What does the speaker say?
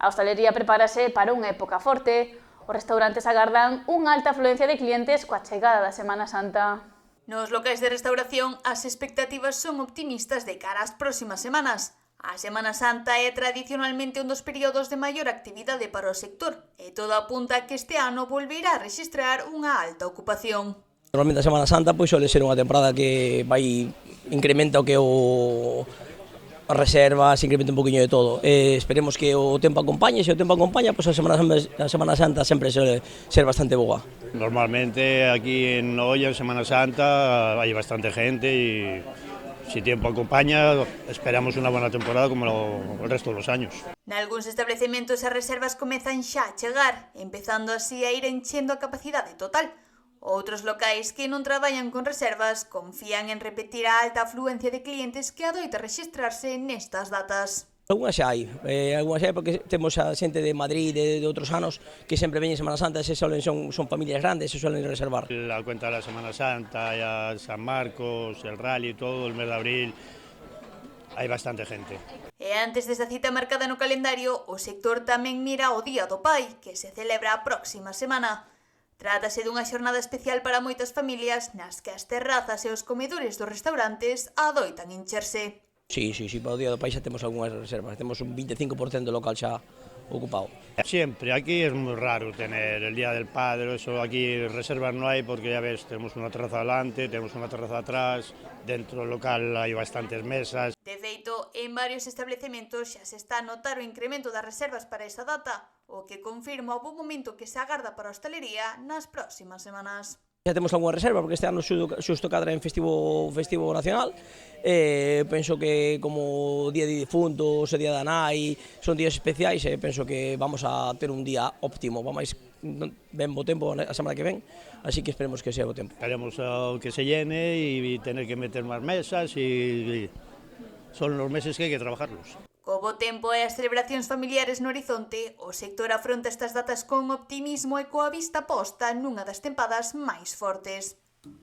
A hostalería prepárase para unha época forte. Os restaurantes agardan unha alta afluencia de clientes coa chegada da Semana Santa. Nos locais de restauración, as expectativas son optimistas de cara ás próximas semanas. A Semana Santa é tradicionalmente un dos períodos de maior actividade para o sector e todo apunta a que este ano volverá a rexistrar unha alta ocupación. Normalmente a Semana Santa pois suele ser unha temporada que vai incrementa o que as reservas, incrementa un poquinho de todo. Esperemos que o tempo acompañe, se o tempo acompaña, pois a Semana Santa sempre suele ser bastante boa. Normalmente aquí en Noia, en Semana Santa, hai bastante gente e si tiempo acompaña, esperamos unha buena temporada como el resto dos años. Nalgúns establecementos as reservas comezan xa a chegar, empezando así a ir enchendo a capacidade total. Outros locais que non traballan con reservas confían en repetir a alta afluencia de clientes que adoita rexistrarse nestas datas. Algunhas xa hai porque temos a xente de Madrid de outros anos que sempre veñen Semana Santa, son familias grandes e suelen reservar. La cuenta de la Semana Santa, ya San Marcos, el rally, todo el mes de abril, hai bastante gente. E antes desta cita marcada no calendario, o sector tamén mira o Día do Pai, que se celebra a próxima semana. Trátase dunha xornada especial para moitas familias nas que as terrazas e os comedores dos restaurantes adoitan encherse. Sí, para o Día do Pai xa temos algunhas reservas, temos un 25% do local xa ocupado. Siempre, aquí es muy raro tener el Día del Padre, eso aquí reservas no hay porque ya ves, tenemos una terraza delante, tenemos una terraza atrás, dentro del local hai bastantes mesas. De feito, en varios establecementos xa se está a notar o incremento das reservas para esa data, o que confirma o bo momento que se agarda para a hostalería nas próximas semanas. Xa temos algunha reserva porque este ano xusto cadra en festivo nacional. Penso que como o Día de Difuntos, o Día da Nai, son días especiais e penso que vamos a ter un día óptimo, vamos ben bo tempo a semana que ven, así que esperemos que sea bo tempo. Esperemos que se llene y tener que meter máis mesas y son los meses que hai que trabajarlos. Co bo tempo e as celebracións familiares no horizonte, o sector afronta estas datas con optimismo e coa vista posta nunha das tempadas máis fortes.